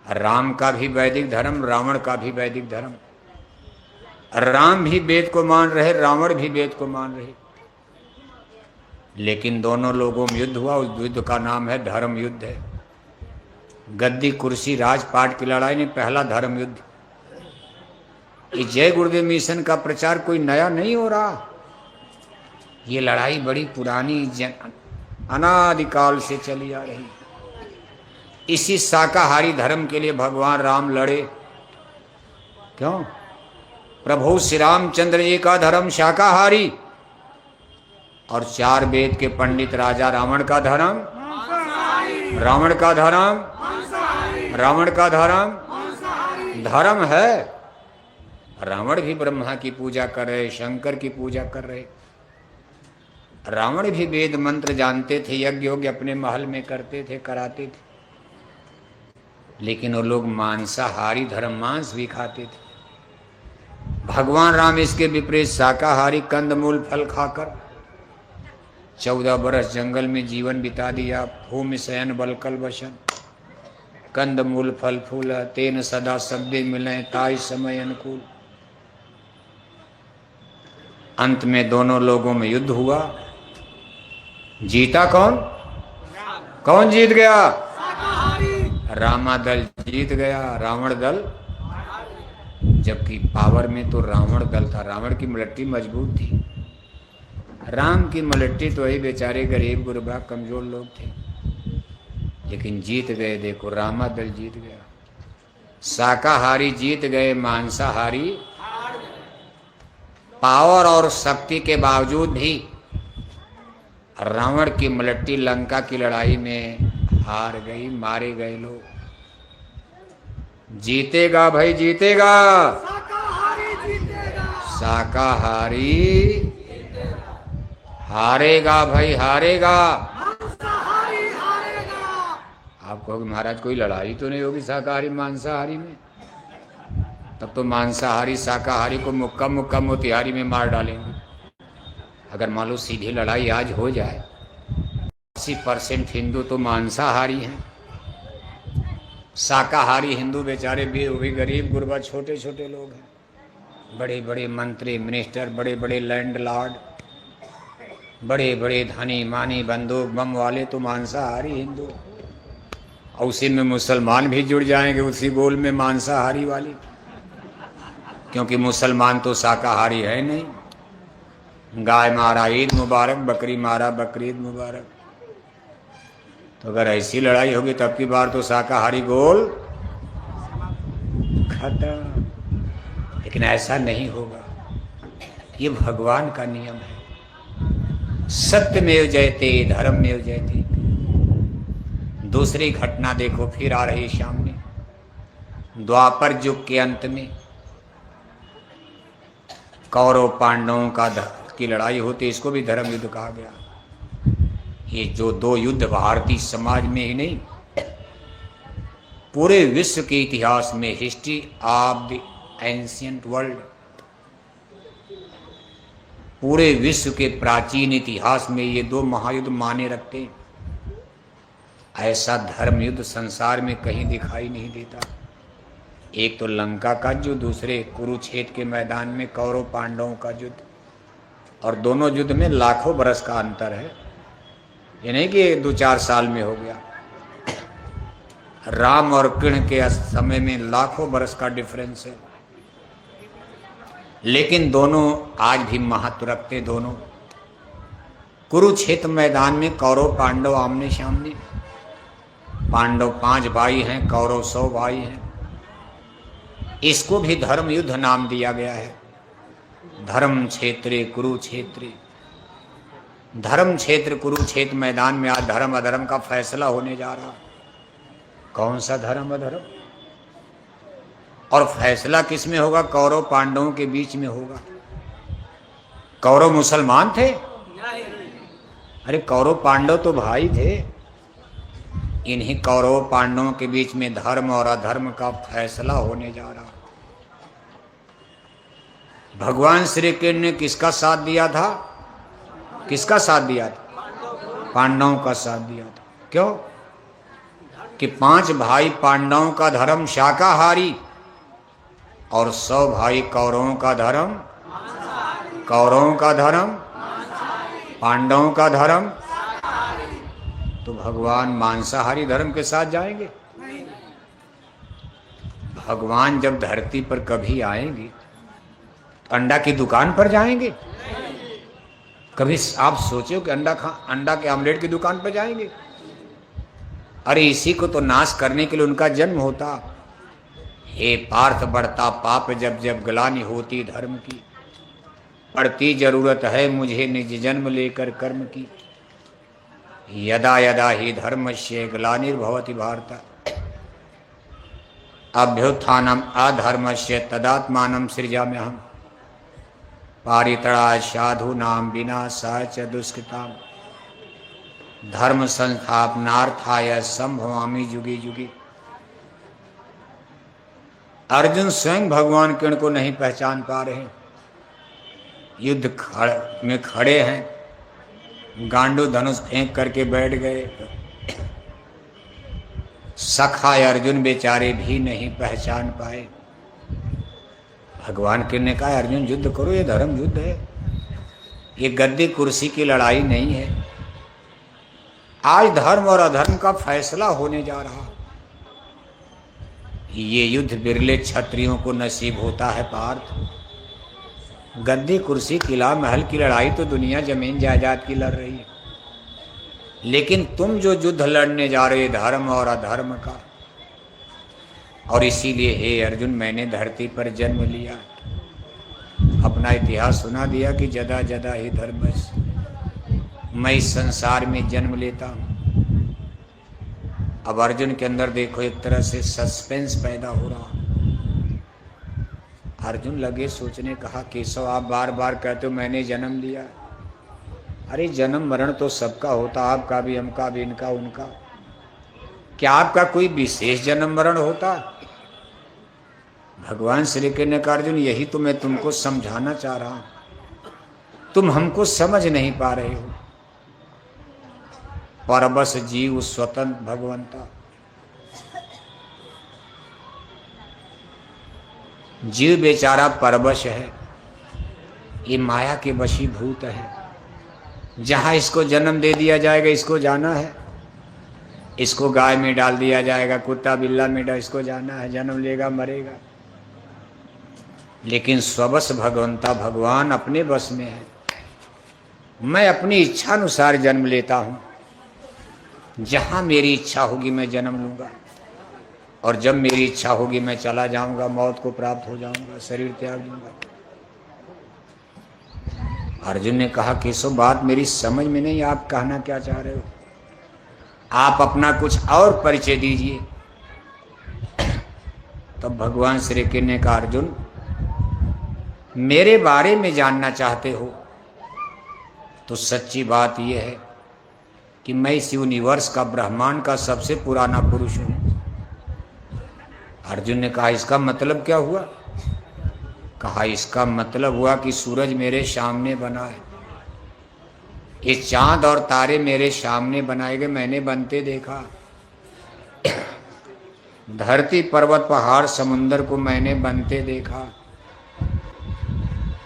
राम का भी वैदिक धर्म, रावण का भी वैदिक धर्म। राम भी वेद को मान रहे, रावण भी वेद को मान रहे, लेकिन दोनों लोगों में युद्ध हुआ। उस युद्ध का नाम है धर्म युद्ध है। गद्दी कुर्सी राजपाट की लड़ाई ने पहला धर्म युद्ध। ये जय गुरुदेव मिशन का प्रचार कोई नया नहीं हो रहा, ये लड़ाई बड़ी पुरानी अनादिकाल से चली आ रही। इसी शाकाहारी धर्म के लिए भगवान राम लड़े। क्यों? प्रभु श्री रामचंद्र जी का धर्म शाकाहारी, और 4 वेद के पंडित राजा रावण का धर्म, रावण का धर्म, रावण का धर्म धर्म है। रावण भी ब्रह्मा की पूजा कर रहे, शंकर की पूजा कर रहे। रावण भी वेद मंत्र जानते थे, यज्ञ योग्य अपने महल में करते थे, कराते थे, लेकिन वो लोग मांसाहारी धर्म, मांस भी खाते थे। भगवान राम इसके विपरीत शाकाहारी, कंदमूल फल खाकर 14 बरस जंगल में जीवन बिता दिया। भूमि शयन बलकल वसन, कंदमूल फल फूल तेन सदा सब्दे मिले, ताई समय अनुकूल। अंत में दोनों लोगों में युद्ध हुआ। जीता कौन? कौन जीत गया? रामा दल जीत गया, रावण दल। जबकि पावर में तो रावण दल था। रावण की मलट्टी मजबूत थी, राम की मलट्टी तो वही बेचारे गरीब गुरबा कमजोर लोग थे, लेकिन जीत गए। देखो, रामा दल जीत गया। शाकाहारी जीत गए, मांसाहारी पावर और शक्ति के बावजूद भी रावण की मलट्टी लंका की लड़ाई में हार गई, मारे गए लोग। जीतेगा भाई, जीतेगा शाकाहारी, हारेगा भाई, हारेगा। आप कहोगे महाराज कोई लड़ाई तो नहीं होगी शाकाहारी मांसाहारी में? तब तो मांसाहारी शाकाहारी को मुक्का मुक्का मोतिहारी में मार डालेंगे। अगर मान लो सीधी लड़ाई आज हो जाए, 80% हिंदू तो मांसाहारी हैं, शाकाहारी हिंदू बेचारे भी वो भी गरीब गुरबा छोटे छोटे लोग हैं। बड़े बड़े मंत्री मिनिस्टर, बड़े बड़े लैंडलॉर्ड, बड़े बड़े धनी मानी बंदूक बम वाले तो मांसाहारी हिंदू। और उसी में मुसलमान भी जुड़ जाएंगे, उसी गोल में मांसाहारी वाली, क्योंकि मुसलमान तो शाकाहारी है नहीं। गाय मारा ईद मुबारक, बकरी मारा बकरीद मुबारक। तो अगर ऐसी लड़ाई होगी तब की बार तो शाकाहारी गोल खत्म। लेकिन ऐसा नहीं होगा, ये भगवान का नियम है। सत्यमेव जयते धर्ममेव जयते। दूसरी घटना देखो फिर आ रही सामने। द्वापर युग के अंत में कौरव पांडवों की लड़ाई होती, इसको भी धर्म युद्ध कहा गया। ये जो 2 युद्ध भारतीय समाज में ही नहीं, पूरे विश्व के इतिहास में, history of the ancient world, पूरे विश्व के प्राचीन इतिहास में ये 2 महायुद्ध माने रखते हैं। ऐसा धर्म युद्ध संसार में कहीं दिखाई नहीं देता। एक तो लंका का युद्ध, दूसरे कुरुक्षेत्र के मैदान में कौरव पांडवों का युद्ध। और दोनों युद्ध में लाखों बरस का अंतर है, ये नहीं कि 2-4 साल में हो गया। राम और कृष्ण के समय में लाखों बरस का डिफरेंस है, लेकिन दोनों आज भी महत्व रखते। दोनों कुरुक्षेत्र मैदान में कौरव पांडव आमने सामने। पांडव 5 भाई हैं, कौरव 100 भाई हैं। इसको भी धर्म युद्ध नाम दिया गया है। धर्म क्षेत्रे कुरुक्षेत्रे। धर्म क्षेत्र कुरुक्षेत्र मैदान में आज धर्म अधर्म का फैसला होने जा रहा। कौन सा धर्म अधर्म, और फैसला किस में होगा? कौरव पांडवों के बीच में होगा। कौरव मुसलमान थे? अरे कौरव पांडव तो भाई थे। इन्हीं कौरव पांडवों के बीच में धर्म और अधर्म का फैसला होने जा रहा। भगवान श्री कृष्ण ने किसका साथ दिया था? किसका साथ दिया था? पांडवों का साथ दिया था। क्यों? कि 5 भाई पांडवों का धर्म शाकाहारी और 100 भाई कौरवों का धर्म, कौरवों का धर्म, पांडवों का धर्म, तो भगवान मांसाहारी धर्म के साथ जाएंगे? भगवान जब धरती पर कभी आएंगे तो अंडा की दुकान पर जाएंगे? कभी आप सोचो कि अंडा के आमलेट की दुकान पर जाएंगे? अरे इसी को तो नाश करने के लिए उनका जन्म होता। हे पार्थ बढ़ता पाप जब जब ग्लानि होती धर्म की, पड़ती जरूरत है मुझे निज जन्म लेकर कर्म की। यदा यदा ही धर्मस्य ग्लानिर्भवति भारत, अभ्युत्थानम अधर्मस्य तदात्मानं सृजाम्यहम्, पारितराय साधूनां विनाशाय च दुष्कृताम्, धर्म संस्थापनार्थाय संभवामि जुगे जुगे। अर्जुन स्वयं भगवान किरण को नहीं पहचान पा रहे, युद्ध में खड़े हैं, गांडू धनुष फेंक करके बैठ गए। सखा अर्जुन बेचारे भी नहीं पहचान पाए। भगवान किरण ने कहा अर्जुन युद्ध करो, ये धर्म युद्ध है, ये गद्दी कुर्सी की लड़ाई नहीं है। आज धर्म और अधर्म का फैसला होने जा रहा। ये युद्ध बिरले क्षत्रियों को नसीब होता है पार्थ। गद्दी कुर्सी किला महल की लड़ाई तो दुनिया जमीन जायदाद की लड़ रही है, लेकिन तुम जो युद्ध लड़ने जा रहे धर्म और अधर्म का, और इसीलिए हे अर्जुन मैंने धरती पर जन्म लिया, अपना इतिहास सुना दिया कि जदा जदा ही धर्मस्य, मैं इस संसार में जन्म लेता हूँ। अब अर्जुन के अंदर देखो एक तरह से सस्पेंस पैदा हो रहा। अर्जुन लगे सोचने, कहा केशव आप बार बार कहते हो मैंने जन्म लिया। अरे जन्म मरण तो सबका होता, आपका भी, हमका भी, इनका उनका। क्या आपका कोई विशेष जन्म मरण होता? भगवान श्री कृष्ण ने कहा अर्जुन यही तो मैं तुमको समझाना चाह रहा हूं, तुम हमको समझ नहीं पा रहे हो। परबस जीव स्वतंत्र भगवंता, जीव बेचारा परबश है, ये माया के वशीभूत है। जहां इसको जन्म दे दिया जाएगा इसको जाना है, इसको गाय में डाल दिया जाएगा, कुत्ता बिल्ला में डाल, इसको जाना है, जन्म लेगा मरेगा। लेकिन स्वबस भगवंता भगवान अपने बस में है। मैं अपनी इच्छा अनुसार जन्म लेता हूं, जहां मेरी इच्छा होगी मैं जन्म लूंगा, और जब मेरी इच्छा होगी मैं चला जाऊंगा, मौत को प्राप्त हो जाऊंगा, शरीर त्याग दूंगा। अर्जुन ने कहा केशव बात मेरी समझ में नहीं, आप कहना क्या चाह रहे हो? आप अपना कुछ और परिचय दीजिए। तब भगवान श्री कृष्ण ने कहा अर्जुन मेरे बारे में जानना चाहते हो तो सच्ची बात यह है कि मैं इस यूनिवर्स का, ब्रह्मांड का सबसे पुराना पुरुष हूं। अर्जुन ने कहा इसका मतलब क्या हुआ? कहा इसका मतलब हुआ कि सूरज मेरे सामने बना है, ये चांद और तारे मेरे सामने बनाए गए, मैंने बनते देखा। धरती पर्वत पहाड़ समुंदर को मैंने बनते देखा।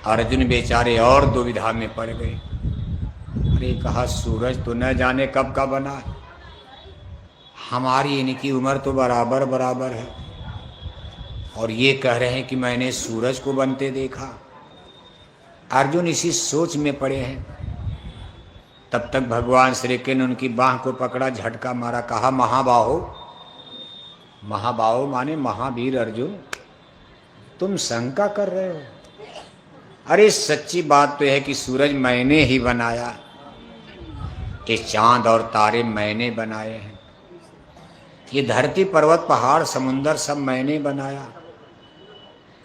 अर्जुन बेचारे और दुविधा में पड़ गए। अरे कहा सूरज तो न जाने कब का बना है, हमारी इनकी उम्र तो बराबर बराबर है, और ये कह रहे हैं कि मैंने सूरज को बनते देखा। अर्जुन इसी सोच में पड़े हैं। तब तक भगवान श्री कृष्ण उनकी बाह को पकड़ा, झटका मारा, कहा महाबाहो, महाबाहो माने महावीर अर्जुन, तुम शंका कर रहे हो? अरे सच्ची बात तो है कि सूरज मैंने ही बनाया, ये चांद और तारे मैंने बनाए हैं, ये धरती पर्वत पहाड़ समुंदर सब मैंने बनाया।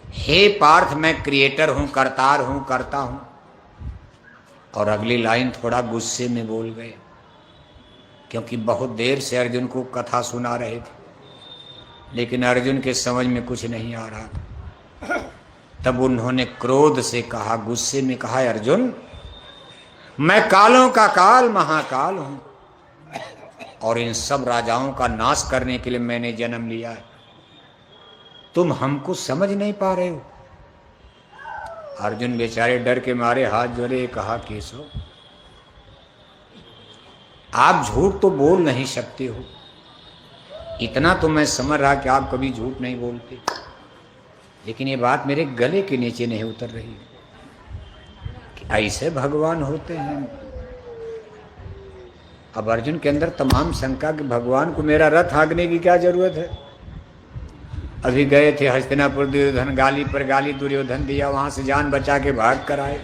हे पार्थ मैं क्रिएटर हूं, करतार हूं, करता हूं। और अगली लाइन थोड़ा गुस्से में बोल गए, क्योंकि बहुत देर से अर्जुन को कथा सुना रहे थे, लेकिन अर्जुन के समझ में कुछ नहीं आ रहा था। तब उन्होंने क्रोध से कहा, गुस्से में कहा अर्जुन मैं कालों का काल महाकाल हूं, और इन सब राजाओं का नाश करने के लिए मैंने जन्म लिया है। तुम हमको समझ नहीं पा रहे हो। अर्जुन बेचारे डर के मारे हाथ जोड़े, कहा केशव आप झूठ तो बोल नहीं सकते हो, इतना तो मैं समझ रहा कि आप कभी झूठ नहीं बोलते, लेकिन ये बात मेरे गले के नीचे नहीं उतर रही कि ऐसे भगवान होते हैं। अब अर्जुन के अंदर तमाम शंका कि भगवान को मेरा रथ हाँकने की क्या जरूरत है। अभी गए थे हस्तिनापुर, दुर्योधन गाली पर गाली दुर्योधन दिया, वहां से जान बचा के भाग कर आए,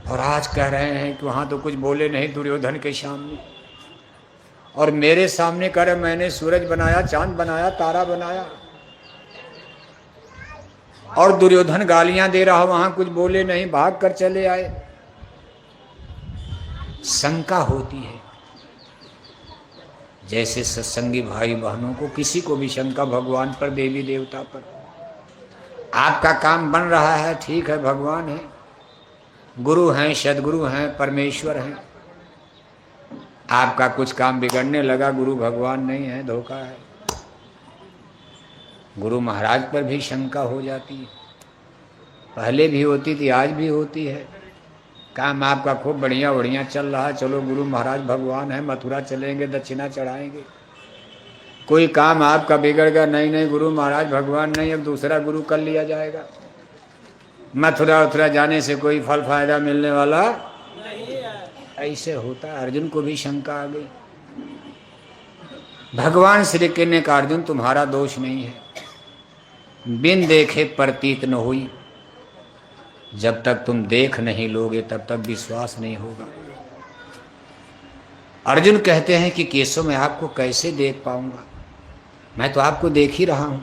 और आज कह रहे हैं कि वहां तो कुछ बोले नहीं दुर्योधन के सामने, और मेरे सामने कह रहे मैंने सूरज बनाया, चांद बनाया, तारा बनाया, और दुर्योधन गालियां दे रहा, वहां कुछ बोले नहीं, भाग कर चले आए। शंका होती है, जैसे सत्संगी भाई बहनों को किसी को भी शंका भगवान पर, देवी देवता पर। आपका काम बन रहा है, ठीक है, भगवान है, गुरु हैं, सदगुरु हैं, परमेश्वर हैं। आपका कुछ काम बिगड़ने लगा, गुरु भगवान नहीं है, धोखा है। गुरु महाराज पर भी शंका हो जाती है, पहले भी होती थी, आज भी होती है। काम आपका खूब बढ़िया बढ़िया चल रहा है, चलो गुरु महाराज भगवान है, मथुरा चलेंगे, दक्षिणा चढ़ाएंगे। कोई काम आपका बिगड़ गया, नहीं नहीं गुरु महाराज भगवान नहीं, अब दूसरा गुरु कर लिया जाएगा। मथुरा उथुरा जाने से कोई फल फायदा मिलने वाला नहीं है। ऐसे होता है। अर्जुन को भी शंका आ गई। भगवान श्री कृष्ण ने कहा अर्जुन तुम्हारा दोष नहीं है, बिन देखे प्रतीत न हुई, जब तक तुम देख नहीं लोगे तब तक विश्वास नहीं होगा। अर्जुन कहते हैं कि केशव मैं आपको कैसे देख पाऊंगा, मैं तो आपको देख ही रहा हूं।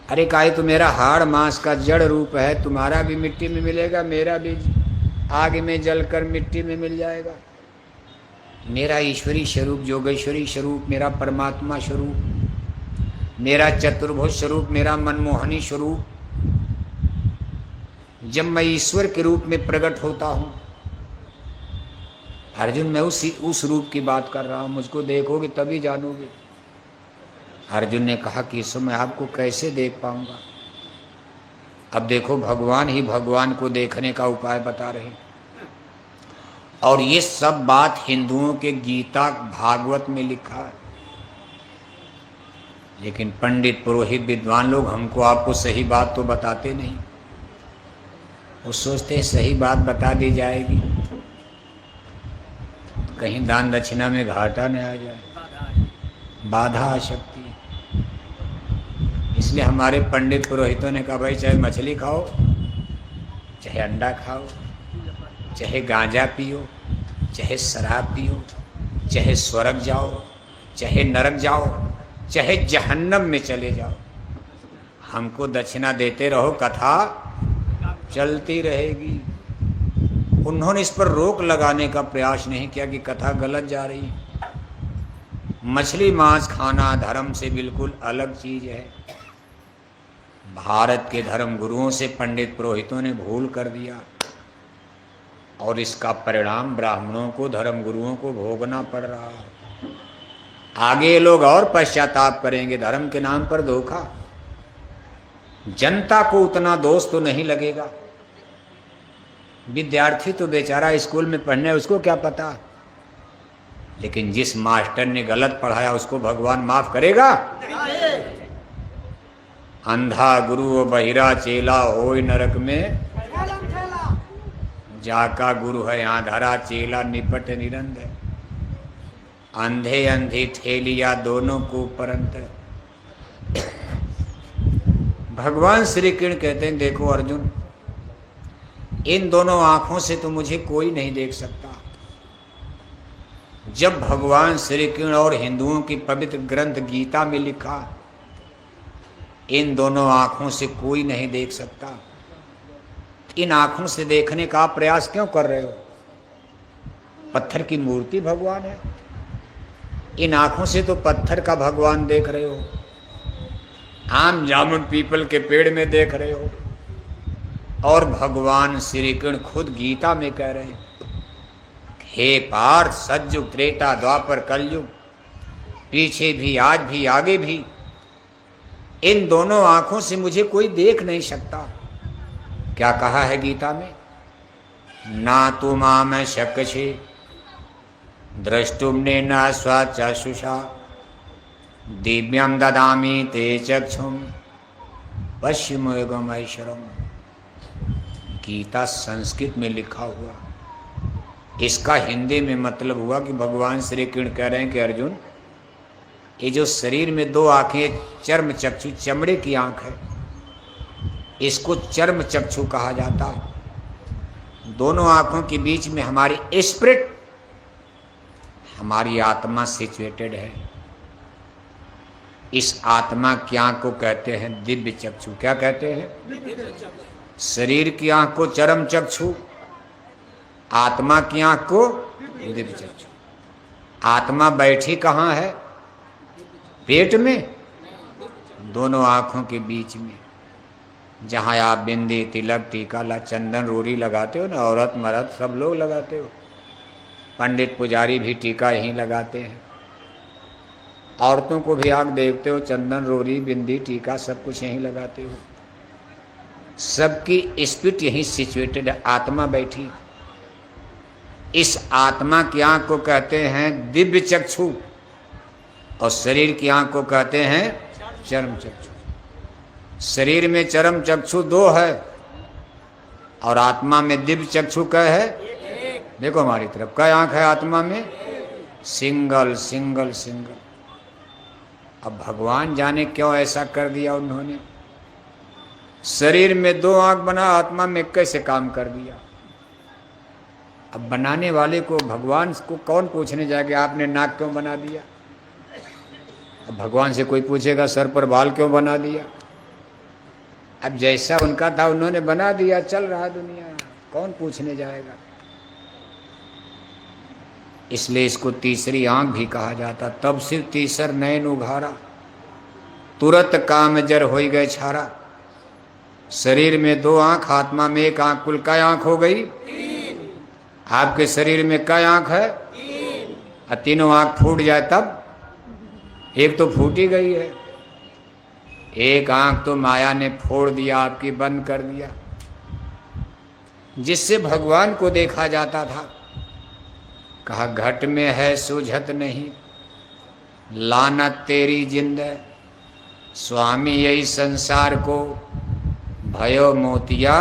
अरे काहे तो मेरा हाड़ मांस का जड़ रूप है, तुम्हारा भी मिट्टी में मिलेगा, मेरा भी आग में जलकर मिट्टी में मिल जाएगा। मेरा ईश्वरी स्वरूप, जोगेश्वरी स्वरूप, मेरा परमात्मा स्वरूप, मेरा चतुर्भुज स्वरूप, मेरा मनमोहनी स्वरूप, जब मैं ईश्वर के रूप में प्रकट होता हूं, अर्जुन मैं उस रूप की बात कर रहा हूं, मुझको देखोगे तभी जानोगे। अर्जुन ने कहा कि इसमें मैं आपको कैसे देख पाऊंगा। अब देखो भगवान ही भगवान को देखने का उपाय बता रहे हैं, और ये सब बात हिंदुओं के गीता भागवत में लिखा है। लेकिन पंडित पुरोहित विद्वान लोग हमको आपको सही बात तो बताते नहीं, वो सोचते हैं सही बात बता दी जाएगी, कहीं दान दक्षिणा में घाटा न आ जाए, बाधा आ सकती है। इसलिए हमारे पंडित पुरोहितों ने कहा भाई चाहे मछली खाओ, चाहे अंडा खाओ, चाहे गांजा पियो, चाहे शराब पियो, चाहे स्वर्ग जाओ, चाहे नरक जाओ, चाहे जहन्नम में चले जाओ, हमको दक्षिणा देते रहो, कथा चलती रहेगी। उन्होंने इस पर रोक लगाने का प्रयास नहीं किया कि कथा गलत जा रही है। मछली मांस खाना धर्म से बिल्कुल अलग चीज है। भारत के धर्म गुरुओं से पंडित पुरोहितों ने भूल कर दिया, और इसका परिणाम ब्राह्मणों को, धर्म गुरुओं को भोगना पड़ रहा है। आगे लोग और पश्चाताप करेंगे, धर्म के नाम पर धोखा। जनता को उतना दोष तो नहीं लगेगा, विद्यार्थी तो बेचारा स्कूल में पढ़ने, उसको क्या पता। लेकिन जिस मास्टर ने गलत पढ़ाया उसको भगवान माफ करेगा? अंधा गुरु बहिरा चेला होय नरक में, जाका गुरु है आंधरा चेला निपट निरंद। अंधे अंधी ठेलिया दोनों को परंत। भगवान श्री कृष्ण कहते हैं देखो अर्जुन, इन दोनों आंखों से तो मुझे कोई नहीं देख सकता। जब भगवान श्री कृष्ण और हिंदुओं की पवित्र ग्रंथ गीता में लिखा इन दोनों आंखों से कोई नहीं देख सकता, इन आंखों से देखने का प्रयास क्यों कर रहे हो? पत्थर की मूर्ति भगवान है, इन आंखों से तो पत्थर का भगवान देख रहे हो, आम जामुन पीपल के पेड़ में देख रहे हो। और भगवान श्री कृष्ण खुद गीता में कह रहे हैं हे पार्थ, सतयुग त्रेता द्वापर कलयुग, पीछे भी आज भी आगे भी इन दोनों आंखों से मुझे कोई देख नहीं सकता। क्या कहा है गीता में? ना तु माम शक्यसे द्रष्टुम नेना स्वचक्षुषा दिव्यम ददामि ते चक्षुम पश्चिमोगमैश्वरम। गीता संस्कृत में लिखा हुआ, इसका हिंदी में मतलब हुआ कि भगवान श्री कृष्ण कह रहे हैं कि अर्जुन, ये जो शरीर में दो आंखें, चर्म चक्षु, चमड़े की आंख है, इसको चर्म चक्षु कहा जाता है। दोनों आंखों के बीच में हमारी स्पिरिट, हमारी आत्मा सिचुएटेड है। इस आत्मा की आंख को कहते हैं दिव्य चक्षु। क्या कहते हैं? शरीर की आंख को चरम चक्षु, आत्मा की आंख को दिव्य चक्षु। आत्मा बैठी कहाँ है? पेट में, दोनों आंखों के बीच में, जहाँ आप बिंदी, तिलक, टीका, चंदन, रोरी लगाते हो ना, औरत मर्द सब लोग लगाते हो। पंडित पुजारी भी टीका यहीं लगाते हैं। औरतों को भी आप देखते हो, चंदन, रोरी, बिंदी, टीका सब कुछ यहीं लगाते हो। सबकी स्पिरिट यहीं सिचुएटेड है, आत्मा बैठी। इस आत्मा की आंख को कहते हैं दिव्य चक्षु और शरीर की आंख को कहते हैं चरम चक्षु। शरीर में चरम चक्षु दो है और आत्मा में दिव्य चक्षु क्या है? देखो हमारी तरफ, क्या आंख है आत्मा में? Single single single. अब भगवान जाने क्यों ऐसा कर दिया उन्होंने। शरीर में दो आंख बना, आत्मा में कैसे काम कर दिया। अब बनाने वाले को, भगवान को कौन पूछने जाएगा आपने नाक क्यों बना दिया। अब भगवान से कोई पूछेगा सर पर बाल क्यों बना दिया। अब जैसा उनका था उन्होंने बना दिया, चल रहा दुनिया, कौन पूछने जाएगा। इसलिए इसको तीसरी आंख भी कहा जाता। तब सिर्फ तीसर नयन उघारा, तुरंत काम जर हो गए छारा। शरीर में दो आंख, आत्मा में एक आंख, कुल क्या आंख हो गई? आपके शरीर में क्या आंख है? और तीनों आंख फूट जाए तब? एक तो फूटी गई है, एक आंख तो माया ने फोड़ दिया, आपकी बंद कर दिया, जिससे भगवान को देखा जाता था। कहा घट में है सूझत नहीं, लानत तेरी जिंद, स्वामी यही संसार को भयो मोतिया।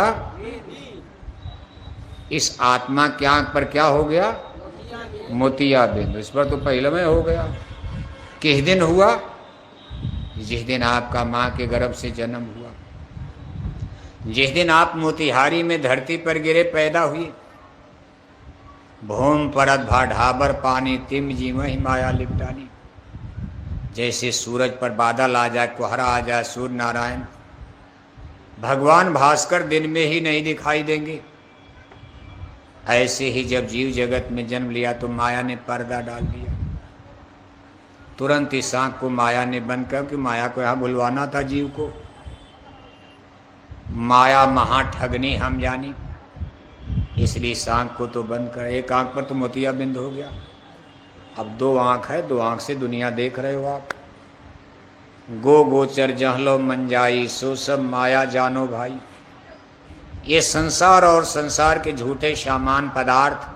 इस आत्मा की आंख पर क्या हो गया? मोतिया बिंदु। इस पर तो पहले में हो गया। किस दिन हुआ? जिस दिन आपका माँ के गर्भ से जन्म हुआ, जिस दिन आप मोतिहारी में धरती पर गिरे, पैदा हुए। भूम परत भा ढाबर पानी, तिम जीवहि माया लिपटानी। जैसे सूरज पर बादल आ जाए, कोहरा आ जाए, सूर्य नारायण भगवान भास्कर दिन में ही नहीं दिखाई देंगे। ऐसे ही जब जीव जगत में जन्म लिया तो माया ने पर्दा डाल दिया। तुरंत इस आंख को माया ने बंद कर, कि माया को यहाँ बुलवाना था जीव को। माया महा ठगनी हम जानी, इसलिए इस आंख को तो बंद कर। एक आंख पर तो मोतिया बिंद हो गया, अब दो आंख है, दो आंख से दुनिया देख रहे हो आप। गो गोचर जहलो मंजाई, सो सब माया जानो भाई। ये संसार और संसार के झूठे सामान पदार्थ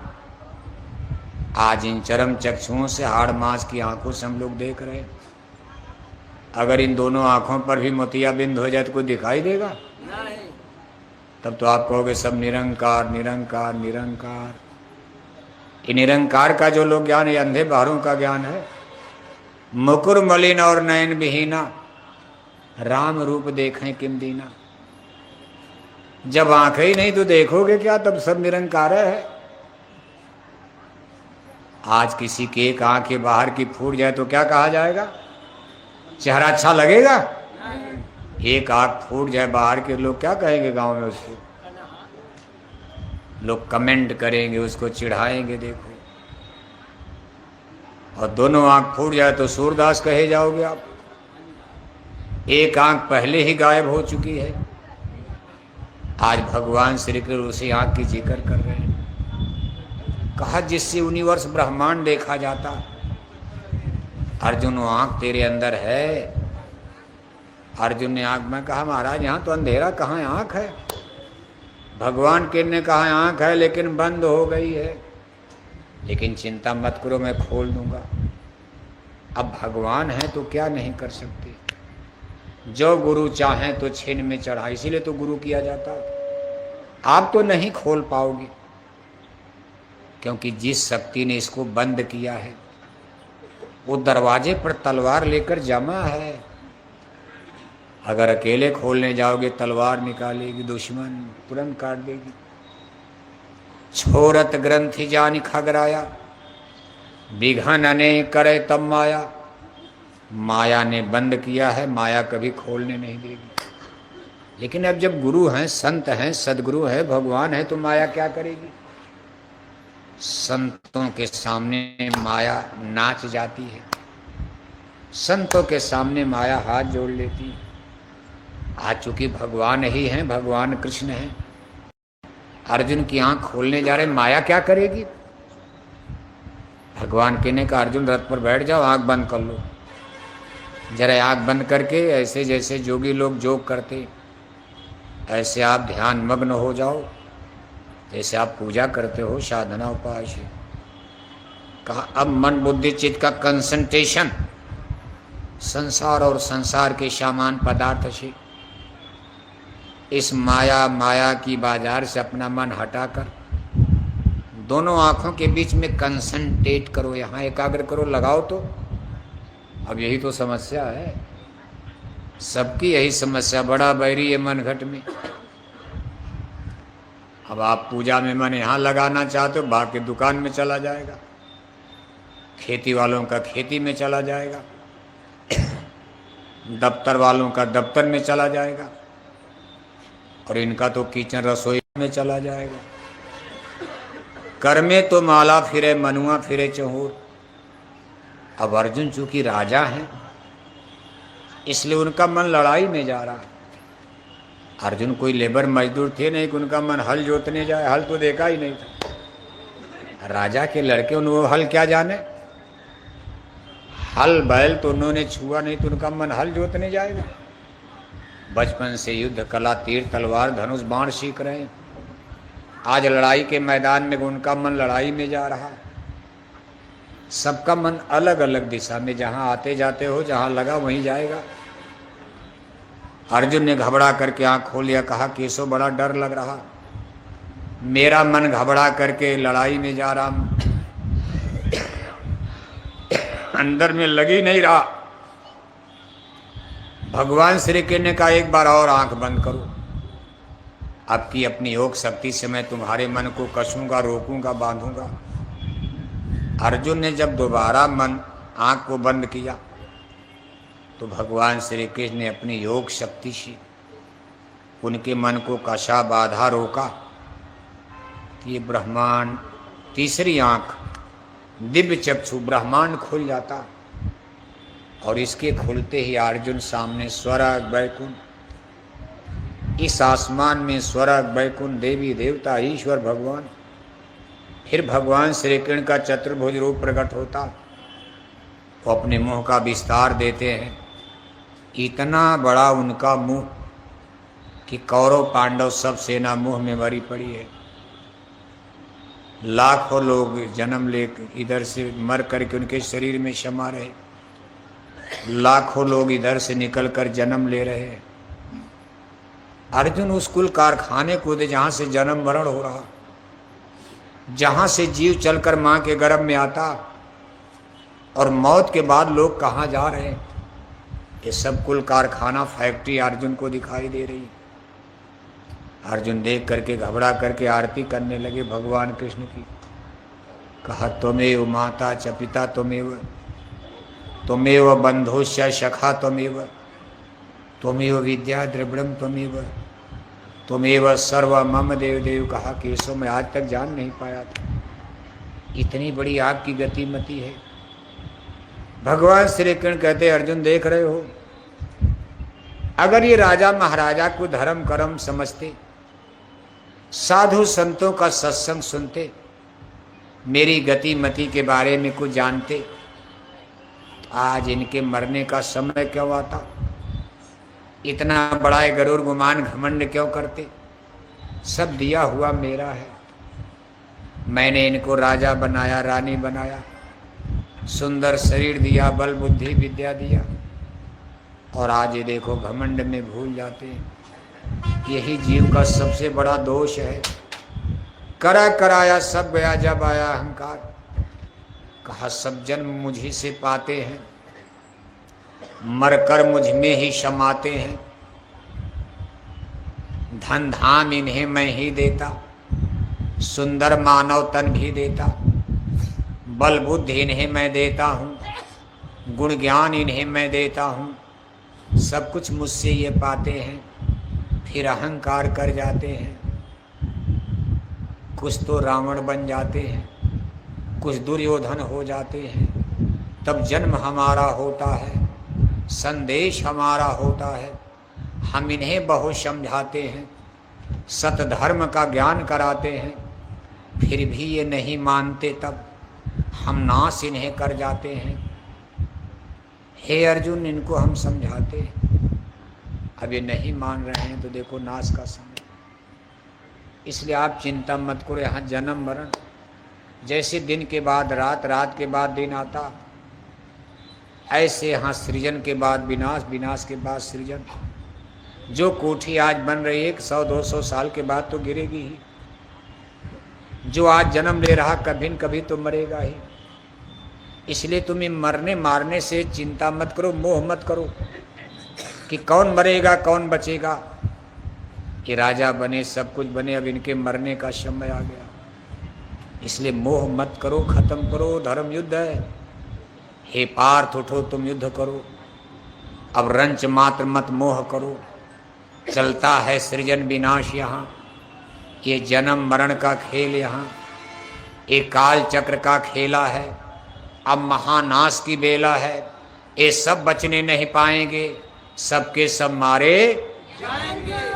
आज इन चरम चक्षुओं से, हाड़ मांस की आंखों से हम लोग देख रहे हैं। अगर इन दोनों आंखों पर भी मोतिया बिंद हो जाए तो कोई दिखाई देगा? तब तो आप कहोगे सब निरंकार निरंकार निरंकार। ये निरंकार का जो लोग ज्ञान है, अंधे बाहरों का ज्ञान है। मुकुर मलिन और नयन विहीना, राम रूप देखें किम दीना। जब आंखें ही नहीं तो देखोगे क्या? तब सब निरंकार है। आज किसी की एक आंख के बाहर की फूट जाए तो क्या कहा जाएगा? चेहरा अच्छा लगेगा? एक आंख फूट जाए बाहर के, लोग क्या कहेंगे गांव में उसको? लोग कमेंट करेंगे, उसको चिढ़ाएंगे। देखो, और दोनों आंख फूट जाए तो सूरदास कहे जाओगे आप। एक आंख पहले ही गायब हो चुकी है, आज भगवान श्री कृष्ण उसी आंख की जिक्र कर रहे हैं। कहा जिससे यूनिवर्स ब्रह्मांड देखा जाता। अर्जुन वो आंख तेरे अंदर है। अर्जुन ने आंख में कहा महाराज यहाँ तो अंधेरा, कहाँ आंख है। भगवान के ने कहा आंख है लेकिन बंद हो गई है, लेकिन चिंता मत करो मैं खोल दूंगा। अब भगवान है तो क्या नहीं कर सकते। जो गुरु चाहे तो छीन में चढ़ा, इसीलिए तो गुरु किया जाता। आप तो नहीं खोल पाओगे, क्योंकि जिस शक्ति ने इसको बंद किया है वो दरवाजे पर तलवार लेकर जमा है। अगर अकेले खोलने जाओगे तलवार निकालेगी दुश्मन, तुरंत काट देगी। छोरत ग्रंथि जानि खगराया, विघन अनेक करे तब माया। माया ने बंद किया है, माया कभी खोलने नहीं देगी। लेकिन अब जब गुरु हैं, संत हैं, सदगुरु है, भगवान है, तो माया क्या करेगी। संतों के सामने माया नाच जाती है, संतों के सामने माया हाथ जोड़ लेती है। आज चूंकि भगवान ही हैं, भगवान कृष्ण हैं, अर्जुन की आंख खोलने जा रहे, माया क्या करेगी। भगवान कहने का अर्जुन रथ पर बैठ जाओ, आंख बंद कर लो। जरा आंख बंद करके ऐसे जैसे जोगी लोग जोग करते ऐसे आप ध्यान मग्न हो जाओ, जैसे आप पूजा करते हो, साधना उपाय से। कहा अब मन बुद्धि चित्त का कंसंट्रेशन संसार और संसार के सामान पदार्थ से, इस माया की बाजार से अपना मन हटाकर दोनों आंखों के बीच में कंसंट्रेट करो, यहाँ एकाग्र करो, लगाओ तो। अब यही तो समस्या है, सबकी यही समस्या, बड़ा बैरी है मन घट में। अब आप पूजा में मन यहाँ लगाना चाहते हो, बाहर की दुकान में चला जाएगा, खेती वालों का खेती में चला जाएगा, दफ्तर वालों का दफ्तर में चला जाएगा, और इनका तो किचन रसोई में चला जाएगा। कर में तो माला फिरे मनुआ फिरे चहूर। अब अर्जुन चूंकि राजा हैं इसलिए उनका मन लड़ाई में जा रहा है। अर्जुन कोई लेबर मजदूर थे नहीं कि उनका मन हल जोतने जाए, हल तो देखा ही नहीं था। राजा के लड़के वो हल क्या जाने, हल बैल तो उन्होंने छुआ नहीं, तो उनका मन हल जोतने जाएगा। बचपन से युद्ध कला, तीर तलवार धनुष बाण सीख रहे हैं, आज लड़ाई के मैदान में उनका मन लड़ाई में जा रहा है। सबका मन अलग अलग दिशा में, जहां आते जाते हो, जहां लगा वहीं जाएगा। अर्जुन ने घबरा करके आंख खोल लिया, कहा केशव बड़ा डर लग रहा, मेरा मन घबरा करके लड़ाई में जा रहा, अंदर में लग ही नहीं रहा। भगवान श्री कृष्ण ने कहा एक बार और आंख बंद करो, आपकी अपनी योग शक्ति से मैं तुम्हारे मन को कसूंगा, रोकूंगा, बांधूंगा। अर्जुन ने जब दोबारा मन आंख को बंद किया तो भगवान श्री कृष्ण ने अपनी योग शक्ति से उनके मन को कसा, बाधा, रोका कि ये ब्रह्मांड, तीसरी आंख दिव्य चक्षु ब्रह्मांड खुल जाता। और इसके खुलते ही अर्जुन सामने स्वर्ग वैकुंठ, इस आसमान में स्वर्ग वैकुंठ, देवी देवता, ईश्वर भगवान। फिर भगवान श्री कृष्ण का चतुर्भुज रूप प्रकट होता, वो अपने मुंह का विस्तार देते हैं। इतना बड़ा उनका मुंह कि कौरव पांडव सब सेना मुंह में मरी पड़ी है। लाखों लोग जन्म ले इधर से मर करके उनके शरीर में समा रहे, लाखों लोग इधर से निकलकर जन्म ले रहे हैं। अर्जुन उस कुल कारखाने को दे जहाँ से जन्म मरण हो रहा, जहाँ से जीव चलकर माँ के गर्भ में आता और मौत के बाद लोग कहाँ जा रहे हैं, ये सब कुल कारखाना, फैक्ट्री अर्जुन को दिखाई दे रही। अर्जुन देख करके घबरा करके आरती करने लगे भगवान कृष्ण की। कहा त्वमेव माता च पिता त्वमेव, त्वमेव बंधुश्च सखा त्वमेव, त्वमेव विद्या द्रविड़म त्वमेव, त्वमेव सर्व मम देव देव। कहा केशव मैं आज तक जान नहीं पाया था, इतनी बड़ी आपकी गतिमति है। भगवान श्री कृष्ण कहते अर्जुन देख रहे हो, अगर ये राजा महाराजा को धर्म कर्म समझते, साधु संतों का सत्संग सुनते, मेरी गति मति के बारे में कुछ जानते, आज इनके मरने का समय क्यों आता, इतना बड़ा गरुड़ गुमान घमंड क्यों करते। सब दिया हुआ मेरा है, मैंने इनको राजा बनाया, रानी बनाया, सुंदर शरीर दिया, बल बुद्धि विद्या दिया, और आज ये देखो घमंड में भूल जाते हैं। यही जीव का सबसे बड़ा दोष है। करा कराया सब गया जब आया अहंकार, कहा सब जन्म मुझी से पाते हैं, मरकर मुझ में ही समाते हैं। धन धाम इन्हें मैं ही देता, सुंदर मानव तन भी देता, बल बुद्धि इन्हें मैं देता हूँ, गुण ज्ञान इन्हें मैं देता हूँ। सब कुछ मुझसे ये पाते हैं, फिर अहंकार कर जाते हैं। कुछ तो रावण बन जाते हैं, कुछ दुर्योधन हो जाते हैं। तब जन्म हमारा होता है, संदेश हमारा होता है, हम इन्हें बहुत समझाते हैं, सत धर्म का ज्ञान कराते हैं, फिर भी ये नहीं मानते। तब हम नाश इन्हें कर जाते हैं। हे अर्जुन, इनको हम समझाते हैं, अब ये नहीं मान रहे हैं तो देखो नाश का समय। इसलिए आप चिंता मत करो। यहाँ जन्म मरण जैसे दिन के बाद रात, रात के बाद दिन आता, ऐसे यहाँ सृजन के बाद विनाश, विनाश के बाद सृजन। जो कोठी आज बन रही है 100-200 साल के बाद तो गिरेगी ही। जो आज जन्म ले रहा कभी न कभी तो मरेगा ही। इसलिए तुम्हें मरने मारने से चिंता मत करो, मोह मत करो कि कौन मरेगा कौन बचेगा। कि राजा बने, सब कुछ बने, अब इनके मरने का समय आ गया। इसलिए मोह मत करो, खत्म करो। धर्म युद्ध है। हे पार्थ उठो, तुम युद्ध करो, अब रंच मात्र मत मोह करो। चलता है सृजन विनाश यहाँ, ये जन्म मरण का खेल यहाँ, एक काल चक्र का खेला है। अब महानाश की बेला है, ये सब बचने नहीं पाएंगे, सबके सब मारे जाएंगे।